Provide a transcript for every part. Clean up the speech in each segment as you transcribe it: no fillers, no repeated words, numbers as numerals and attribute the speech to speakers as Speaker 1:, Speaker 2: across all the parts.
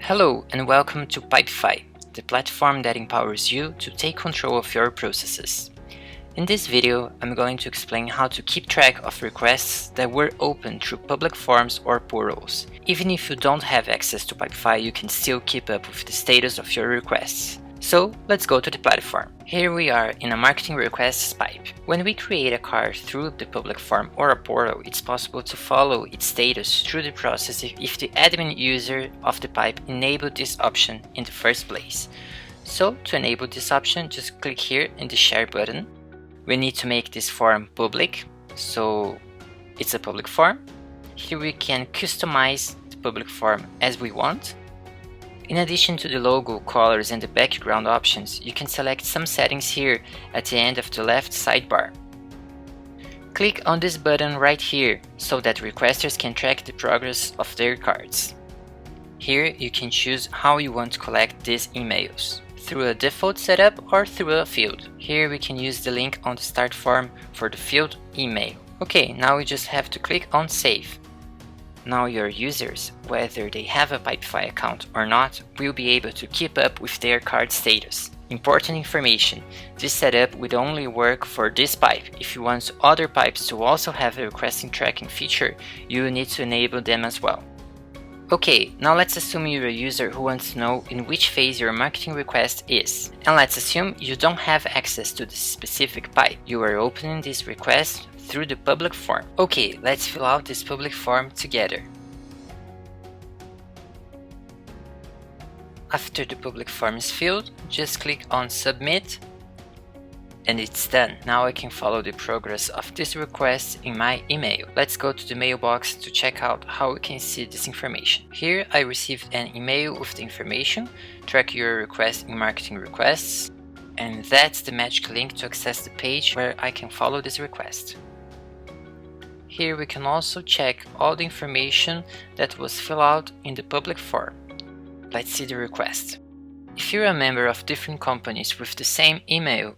Speaker 1: Hello and welcome to Pipefy, the platform that empowers you to take control of your processes. In this video, I'm going to explain how to keep track of requests that were opened through public forms or portals. Even if you don't have access to Pipefy, you can still keep up with the status of your requests. So let's go to the platform. Here we are in a marketing requests pipe. When we create a card through the public form or a portal, it's possible to follow its status through the process if the admin user of the pipe enabled this option in the first place. So to enable this option, just click here in the share button. We need to make this form public, so it's a public form. Here we can customize the public form as we want. In addition to the logo, colors and the background options, you can select some settings here at the end of the left sidebar. Click on this button right here so that requesters can track the progress of their cards. Here you can choose how you want to collect these emails, through a default setup or through a field. Here we can use the link on the start form for the field email. Okay, now we just have to click on save. Now your users, whether they have a Pipefy account or not, will be able to keep up with their card status. Important information: this setup would only work for this pipe. If you want other pipes to also have a requesting tracking feature, you will need to enable them as well. Okay, now let's assume you're a user who wants to know in which phase your marketing request is. And let's assume you don't have access to this specific pipe. You are opening this request through the public form. Okay, let's fill out this public form together. After the public form is filled, just click on submit and it's done. Now I can follow the progress of this request in my email. Let's go to the mailbox to check out how we can see this information. Here I received an email with the information, track your request in marketing requests, and that's the magic link to access the page where I can follow this request. Here we can also check all the information that was filled out in the public form. Let's see the request. If you're a member of different companies with the same email,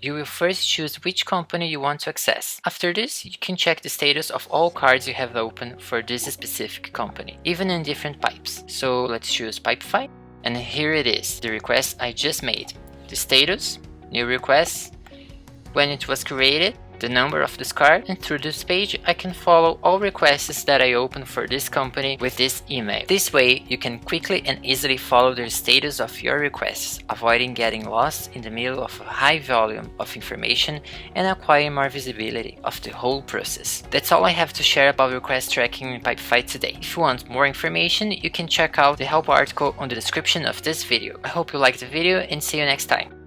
Speaker 1: you will first choose which company you want to access. After this, you can check the status of all cards you have open for this specific company, even in different pipes. So let's choose Pipefy, and here it is, the request I just made. The status, new request, when it was created, the number of this card, and through this page I can follow all requests that I open for this company with this email. This way you can quickly and easily follow the status of your requests, avoiding getting lost in the middle of a high volume of information and acquiring more visibility of the whole process. That's all I have to share about request tracking in Pipefy today. If you want more information, you can check out the help article on the description of this video. I hope you liked the video and see you next time.